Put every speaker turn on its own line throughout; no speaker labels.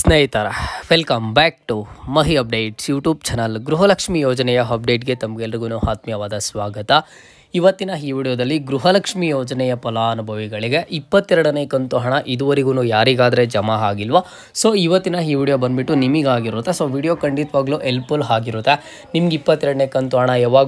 ಸ್ನೇಹಿತರ welcome back to Mahi updates YouTube channel. Gruhalakshmi ಯೋಜನೆಯ ಅಪ್ಡೇಟ್ಗೆ ತಮಗೆಲ್ಲರಿಗೂ ಆತ್ಮೀಯವಾದ ಸ್ವಾಗತ. ಇವತ್ತಿನ ಈ ವಿಡಿಯೋದಲ್ಲಿ ಗೃಹಲಕ್ಷ್ಮಿ ಯೋಜನೆಯ ಫಲಾನುಭವಿಗಳಿಗೆ 22ನೇ ಕಂತು ಹಣ ಇದುವರೆಗೂ ಯಾರಿಗಾದರೆ ಜಮಾ ಆಗಿಲ್ವಾ, ಸೊ ಇವತ್ತಿನ ಈ ವಿಡಿಯೋ ಬಂದುಬಿಟ್ಟು ನಿಮಗಾಗಿರುತ್ತೆ. ಸೊ ವಿಡಿಯೋ ಖಂಡಿತವಾಗ್ಲೂ ಹೆಲ್ಪ್ಫುಲ್ ಆಗಿರುತ್ತೆ. ನಿಮ್ಗೆ 22ನೇ ಕಂತು ಹಣ ಯಾವಾಗ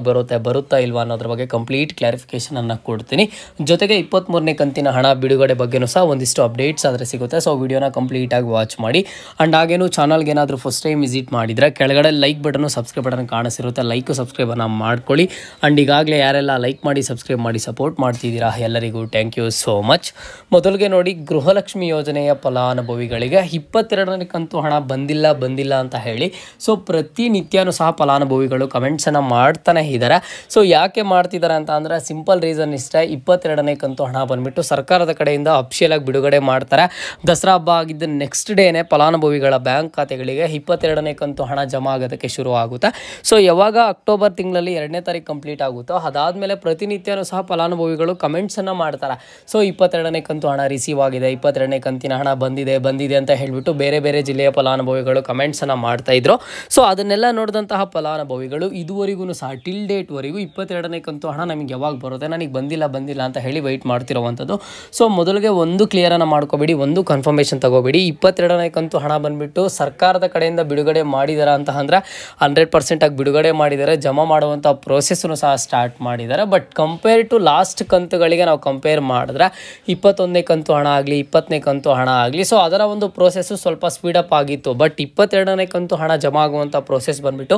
ಬರುತ್ತಾ ಇಲ್ವಾ ಅನ್ನೋದ್ರ ಬಗ್ಗೆ ಕಂಪ್ಲೀಟ್ ಕ್ಲಾರಿಫಿಕೇಷನನ್ನು ಕೊಡ್ತೀನಿ. ಜೊತೆಗೆ 23ನೇ ಕಂತಿನ ಹಣ ಬಿಡುಗಡೆ ಬಗ್ಗೆನೂ ಸಹ ಒಂದಿಷ್ಟು ಅಪ್ಡೇಟ್ಸ್ ಆದರೆ ಸಿಗುತ್ತೆ. ಸೊ ವಿಡಿಯೋನ ಕಂಪ್ಲೀಟಾಗಿ ವಾಚ್ ಮಾಡಿ. ಆ್ಯಂಡ್ ಹಾಗೇನು ಚಾನಲ್ಗೆ ಏನಾದರೂ ಫಸ್ಟ್ ಟೈಮ್ ವಿಸಿಟ್ ಮಾಡಿದರೆ ಕೆಳಗಡೆ ಲೈಕ್ ಬಟನು ಸಬ್ಸ್ಕ್ರೈಬ್ ಬಟನ್ ಕಾಣಿಸಿರುತ್ತೆ, ಲೈಕು ಸಬ್ಸ್ಕ್ರೈಬನ್ನು ಮಾಡ್ಕೊಳ್ಳಿ. ಆ್ಯಂಡ್ ಈಗಾಗಲೇ ಯಾರೆಲ್ಲ ಲೈಕ್ ಮಾಡಿ ಸಬ್ಸ್ಕ್ರೈಬ್ ಮಾಡಿ ಸಪೋರ್ಟ್ ಮಾಡ್ತಿದ್ದೀರಾ ಎಲ್ಲರಿಗೂ ಥ್ಯಾಂಕ್ ಯು ಸೋ ಮಚ್. ಮೊದಲಿಗೆ ನೋಡಿ, ಗೃಹಲಕ್ಷ್ಮಿ ಯೋಜನೆಯ ಫಲಾನುಭವಿಗಳಿಗೆ 22ನೇ ಕಂತು ಹಣ ಬಂದಿಲ್ಲ ಅಂತ ಹೇಳಿ ಸೊ ಪ್ರತಿನಿತ್ಯನೂ ಸಹ ಫಲಾನುಭವಿಗಳು ಕಮೆಂಟ್ಸನ್ನು ಮಾಡ್ತಾನೆ ಇದ್ದಾರೆ. ಸೊ ಯಾಕೆ ಮಾಡ್ತಿದ್ದಾರೆ ಅಂತ ಅಂದರೆ ಸಿಂಪಲ್ ರೀಸನ್ ಇಷ್ಟೇ. 22ನೇ ಕಂತು ಹಣ ಬಂದುಬಿಟ್ಟು ಸರ್ಕಾರದ ಕಡೆಯಿಂದ ಅಫಿಷಿಯಲಾಗಿ ಬಿಡುಗಡೆ ಮಾಡ್ತಾರೆ. ದಸರಾ ಹಬ್ಬ ಆಗಿದ್ದ ನೆಕ್ಸ್ಟ್ ಡೇನೇ ಫಲಾನುಭವಿಗಳ ಬ್ಯಾಂಕ್ ಖಾತೆಗಳಿಗೆ 22ನೇ ಕಂತು ಹಣ ಜಮಾ ಆಗೋದಕ್ಕೆ ಶುರು ಆಗುತ್ತೆ. ಸೊ ಯಾವಾಗ ಅಕ್ಟೋಬರ್ ತಿಂಗಳಲ್ಲಿ 2ನೇ ತಾರೀಕು ಕಂಪ್ಲೀಟ್ ಆಗುತ್ತೋ ಅದಾದಮೇಲೆ ಪ್ರತಿನಿತ್ಯನೂ ಸಹ ಫಲಾನುಭವಿಗಳು ಕಮೆಂಟ್ಸನ್ನು ಮಾಡ್ತಾರೆ. ಸೊ 22ನೇ ಕಂತು ಹಣ ರಿಸೀವ್ ಆಗಿದೆ, 22ನೇ ಕಂತಿನ ಹಣ ಬಂದಿದೆ ಅಂತ ಹೇಳಿಬಿಟ್ಟು ಬೇರೆ ಜಿಲ್ಲೆಯ ಫಲಾನುಭವಿಗಳು ಕಮೆಂಟ್ಸನ್ನು ಮಾಡ್ತಾಯಿದ್ರು. ಸೊ ಅದನ್ನೆಲ್ಲ ನೋಡಿದಂತಹ ಫಲಾನುಭವಿಗಳು ಇದುವರೆಗೂ ಸಹ ಟಿಲ್ ಡೇಟ್ವರೆಗೂ 22ನೇ ಕಂತು ಹಣ ನಮಗೆ ಯಾವಾಗ ಬರುತ್ತೆ, ನನಗೆ ಬಂದಿಲ್ಲ ಅಂತ ಹೇಳಿ ವೆಯ್ಟ್ ಮಾಡ್ತಿರೋವಂಥದ್ದು. ಸೊ ಮೊದಲಿಗೆ ಒಂದು ಕ್ಲಿಯರನ್ನು ಮಾಡ್ಕೋಬೇಡಿ, ಒಂದು ಕನ್ಫರ್ಮೇಷನ್ ತಗೋಬೇಡಿ. 22ನೇ ಕಂತು ಹಣ ಬಂದುಬಿಟ್ಟು ಸರ್ಕಾರದ ಕಡೆಯಿಂದ ಬಿಡುಗಡೆ ಮಾಡಿದ್ದಾರೆ ಅಂತ ಅಂದರೆ 100% ಆಗಿ ಬಿಡುಗಡೆ ಮಾಡಿದ್ದಾರೆ. ಜಮಾ ಮಾಡುವಂಥ ಪ್ರೋಸೆಸ್ಸನ್ನು ಸಹ ಸ್ಟಾರ್ಟ್ ಮಾಡಿದ್ದಾರೆ. ಬಟ್ ಕಂಪೇರ್ ಟು ಲಾಸ್ಟ್ ಕಂತುಗಳಿಗೆ ನಾವು ಕಂಪೇರ್ ಮಾಡಿದ್ರೆ 21ನೇ ಕಂತು ಹಣ ಆಗಲಿ 20ನೇ ಕಂತು ಹಣ ಆಗಲಿ ಸೊ ಅದರ ಒಂದು ಪ್ರೋಸೆಸ್ಸು ಸ್ವಲ್ಪ ಸ್ಪೀಡಪ್ ಆಗಿತ್ತು. ಬಟ್ 22ನೇ ಕಂತು ಹಣ ಜಮಾ ಆಗುವಂಥ ಪ್ರೋಸೆಸ್ ಬಂದುಬಿಟ್ಟು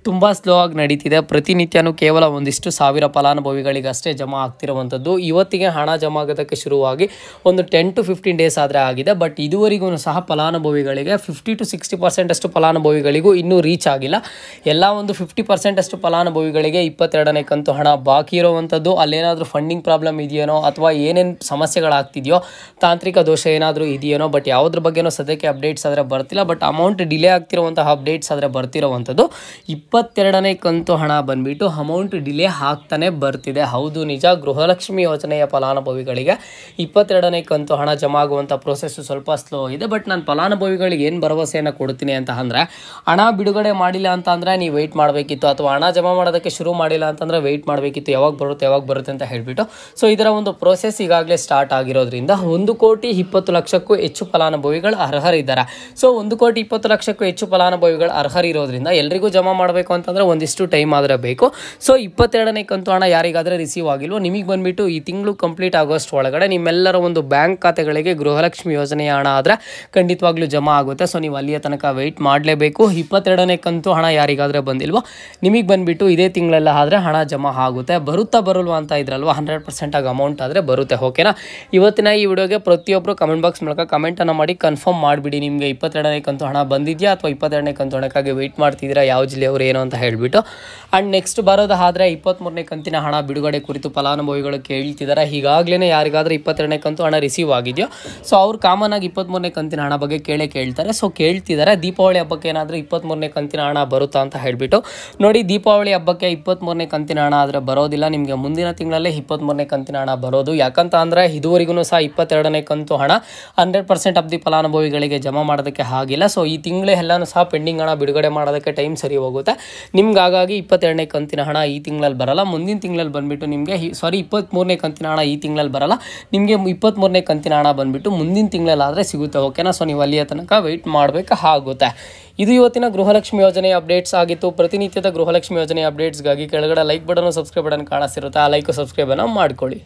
ತುಂಬ ಸ್ಲೋ ಆಗಿ ನಡೀತಿದೆ. ಪ್ರತಿನಿತ್ಯನೂ ಕೇವಲ ಒಂದಿಷ್ಟು ಸಾವಿರ ಫಲಾನುಭವಿಗಳಿಗಷ್ಟೇ ಜಮಾ ಆಗ್ತಿರುವಂಥದ್ದು. ಇವತ್ತಿಗೆ ಹಣ ಜಮಾ ಆಗೋದಕ್ಕೆ ಶುರುವಾಗಿ ಒಂದು 10 to 15 ಡೇಸ್ ಆದರೆ ಆಗಿದೆ. ಬಟ್ ಇದುವರೆಗೂ ಸಹ ಫಲಾನುಭವಿಗಳಿಗೆ 50 to 60% ಅಷ್ಟು ಫಲಾನುಭವಿಗಳಿಗೂ ಇನ್ನೂ ರೀಚ್ ಆಗಿಲ್ಲ. ಎಲ್ಲ ಒಂದು 50% ಅಷ್ಟು ಫಲಾನುಭವಿಗಳಿಗೆ 22ನೇ ಕಂತು ಹಣ ಬಾಕಿ ಇರುವಂಥದ್ದು. ಅಲ್ಲೇನಾದರೂ ಫಂಡಿಂಗ್ ಪ್ರಾಬ್ಲಮ್ ಇದೆಯೇನೋ ಅಥವಾ ಏನೇನು ಸಮಸ್ಯೆಗಳಾಗ್ತಿದೆಯೋ, ತಾಂತ್ರಿಕ ದೋಷ ಏನಾದರೂ ಇದೆಯೇನೋ, ಬಟ್ ಯಾವುದ್ರ ಬಗ್ಗೆನೋ ಸದ್ಯಕ್ಕೆ ಅಪ್ಡೇಟ್ಸ್ ಆದರೆ ಬರ್ತಿಲ್ಲ. ಬಟ್ ಅಮೌಂಟ್ ಡಿಲೇ ಆಗ್ತಿರುವಂತಹ ಅಪ್ಡೇಟ್ಸ್ ಆದರೆ ಬರ್ತಿರೋವಂಥದ್ದು. 22ನೇ ಕಂತು ಹಣ ಬಂದುಬಿಟ್ಟು ಅಮೌಂಟ್ ಡಿಲೇ ಆಗ್ತಾನೆ ಬರ್ತಿದೆ. ಹೌದು ನಿಜ, ಗೃಹಲಕ್ಷ್ಮಿ ಯೋಜನೆಯ ಫಲಾನುಭವಿಗಳಿಗೆ 22ನೇ ಕಂತು ಹಣ ಜಮಾ ಆಗುವಂಥ ಪ್ರೋಸೆಸ್ಸು ಸ್ವಲ್ಪ ಸ್ಲೋ ಇದೆ. ಬಟ್ ನಾನು ಫಲಾನುಭವಿಗಳಿಗೆ ಏನು ಭರವಸೆಯನ್ನು ಕೊಡ್ತೀನಿ ಅಂತ ಅಂದರೆ, ಹಣ ಬಿಡುಗಡೆ ಮಾಡಿಲ್ಲ ಅಂತ ಅಂದರೆ ನೀವು ವೆಯ್ಟ್ ಮಾಡಬೇಕಿತ್ತು, ಅಥವಾ ಹಣ ಜಮಾ ಮಾಡೋದಕ್ಕೆ ಶುರು ಮಾಡಿಲ್ಲ ಅಂತಂದರೆ ವೆಯ್ಟ್ ಮಾಡಬೇಕಿತ್ತು, ಯಾವಾಗ ಬರುತ್ತೆ ಅಂತ ಹೇಳಿಬಿಟ್ಟು. ಸೊ ಇದರ ಒಂದು ಪ್ರೋಸೆಸ್ ಈಗಾಗಲೇ ಸ್ಟಾರ್ಟ್ ಆಗಿರೋದ್ರಿಂದ 1,20,00,000ಕ್ಕೂ ಹೆಚ್ಚು ಫಲಾನುಭವಿಗಳು ಅರ್ಹರಿದ್ದಾರೆ. ಸೊ 1,20,00,000ಕ್ಕೂ ಹೆಚ್ಚು ಫಲಾನುಭವಿಗಳು ಅರ್ಹರಿರೋದ್ರಿಂದ ಎಲ್ರಿಗೂ ಜಮಾ ಮಾಡಬೇಕು ಅಂತಂದರೆ ಒಂದಿಷ್ಟು ಟೈಮ್ ಆದರೆ ಬೇಕು. ಸೊ 22ನೇ ಕಂತು ಹಣ ಯಾರಿಗಾದರೆ ರಿಸೀವ್ ಆಗಿಲ್ವೋ, ನಿಮಗೆ ಬಂದುಬಿಟ್ಟು ಈ ತಿಂಗಳು ಕಂಪ್ಲೀಟ್ ಆಗೋಷ್ಟು ಒಳಗಡೆ ನಿಮ್ಮೆಲ್ಲರ ಒಂದು ಬ್ಯಾಂಕ್ ಖಾತೆಗಳಿಗೆ ಗೃಹಲಕ್ಷ್ಮಿ ಯೋಜನೆಯ ಹಣ ಆದರೆ ಖಂಡಿತವಾಗ್ಲೂ ಜಮಾ ಆಗುತ್ತೆ. ಸೊ ನೀವು ಅಲ್ಲಿಯ ತನಕ ವೆಯ್ಟ್ ಮಾಡಲೇಬೇಕು. 22ನೇ ಕಂತು ಹಣ ಯಾರಿಗಾದರೆ ಬಂದಿಲ್ವೋ, ನಿಮಗೆ ಬಂದುಬಿಟ್ಟು ಇದೇ ತಿಂಗಳೆಲ್ಲ ಆದರೆ ಹಣ ಜಮಾ ಆಗುತ್ತೆ. ಬರಲ್ವಾ ಅಂತ ಇದ್ರಲ್ವ, 100% ಆಗಿ ಅಮೌಂಟ್ ಆದರೆ ಬರುತ್ತೆ. ಓಕೆನಾ? ಇವತ್ತಿನ ಈ ವಿಡಿಯೋಗೆ ಪ್ರತಿಯೊಬ್ಬರು ಕಮೆಂಟ್ ಬಾಕ್ಸ್ ಮೂಲಕ ಕಮೆಂಟನ್ನು ಮಾಡಿ ಕನ್ಫರ್ಮ್ ಮಾಡಿಬಿಡಿ, ನಿಮಗೆ 22ನೇ ಕಂತು ಹಣ ಬಂದಿದೆಯಾ ಅಥವಾ 22ನೇ ಕಂತು ಹಣಕ್ಕಾಗಿ ವೆಯ್ಟ್ ಮಾಡ್ತಿದ್ದೀರಾ, ಯಾವ ಜಿಲ್ಲೆಯವರು ಏನು ಅಂತ ಹೇಳಿಬಿಟ್ಟು. ಆ್ಯಂಡ್ ನೆಕ್ಸ್ಟ್ ಬರೋದಾದರೆ 23ನೇ ಕಂತಿನ ಹಣ ಬಿಡುಗಡೆ ಕುರಿತು ಫಲಾನುಭವಿಗಳು ಕೇಳ್ತಿದ್ದಾರೆ. ಈಗಾಗಲೇ ಯಾರಿಗಾದರೂ 22ನೇ ಕಂತು ಹಣ ರಿಸೀವ್ ಆಗಿದೆಯೋ ಸೊ ಅವ್ರು ಕಾಮನ್ ಆಗಿ 23ನೇ ಕಂತಿನ ಹಣ ಬಗ್ಗೆ ಕೇಳ್ತಾರೆ. ಸೊ ಕೇಳ್ತಿದ್ದಾರೆ, ದೀಪಾವಳಿ ಹಬ್ಬಕ್ಕೆ ಏನಾದರೂ 23ನೇ ಕಂತಿನ ಹಣ ಬರುತ್ತಾ ಅಂತ ಹೇಳಿಬಿಟ್ಟು. ನೋಡಿ, ದೀಪಾವಳಿ ಹಬ್ಬಕ್ಕೆ 23ನೇ ಕಂತಿನ ಹಣ ಆದರೆ ಬರೋದಿಲ್ಲ. ನಿಮಗೆ ಮುಂದಿನ ತಿಂಗಳಲ್ಲೇ 23ನೇ ಕಂತಿನ ಹಣ ಬರೋದು. ಯಾಕಂತ ಅಂದರೆ ಇದುವರೆಗೂ ಸಹ 22ನೇ ಕಂತು ಹಣ 100% ಆಫ್ ದಿ ಫಲಾನುಭವಿಗಳಿಗೆ ಜಮಾ ಮಾಡೋದಕ್ಕೆ ಆಗಿಲ್ಲ. ಸೊ ಈ ತಿಂಗಳೇ ಎಲ್ಲನೂ ಸಹ ಪೆಂಡಿಂಗ್ ಹಣ ಬಿಡುಗಡೆ ಮಾಡೋದಕ್ಕೆ ಟೈಮ್ ಸರಿ ಹೋಗುತ್ತೆ. ನಿಮ್ಗೆ ಹಾಗಾಗಿ 22ನೇ ಕಂತಿನ ಹಣ ಈ ತಿಂಗಳಲ್ಲಿ ಬರಲ್ಲ, ಮುಂದಿನ ತಿಂಗಳಲ್ಲಿ ಬಂದುಬಿಟ್ಟು ನಿಮಗೆ 23ನೇ ಕಂತಿನ ಹಣ ಈ ತಿಂಗಳಲ್ಲಿ ಬರಲ್ಲ, ನಿಮಗೆ 23ನೇ ಕಂತಿನ ಹಣ ಬಂದುಬಿಟ್ಟು ಮುಂದಿನ ತಿಂಗಳಲ್ಲಾದರೆ ಸಿಗುತ್ತೆ. ಓಕೆನಾ? ಸೊ ನೀವು ಅಲ್ಲಿಯ ತನಕ ವೆಯ್ಟ್ ಮಾಡಬೇಕಾಗುತ್ತೆ. ಇದು ಇವತ್ತಿನ ಗೃಹಲಕ್ಷ್ಮಿ ಯೋಜನೆಯ ಅಪ್ಡೇಟ್ಸ್ ಆಗಿತ್ತು. ಪ್ರತಿನಿತ್ಯದ ಗೃಹಲಕ್ಷ್ಮಿ ಯೋಜನೆಯ ಅಪ್ಡೇಟ್ಸ್ಗಾಗಿ ಕೆಳಗಡೆ ಲೈಕ್ ಬಟನ್ ಸಬ್ಸ್ಕ್ರೈಬ್ ಬಟನ್ ಕಾಣಿಸಿರುತ್ತೆ, ಆ ಲೈಕ್ ಸಬ್ಸ್ಕ್ರೈಬನ್ನು ಮಾಡ್ಕೊಳ್ಳಿ.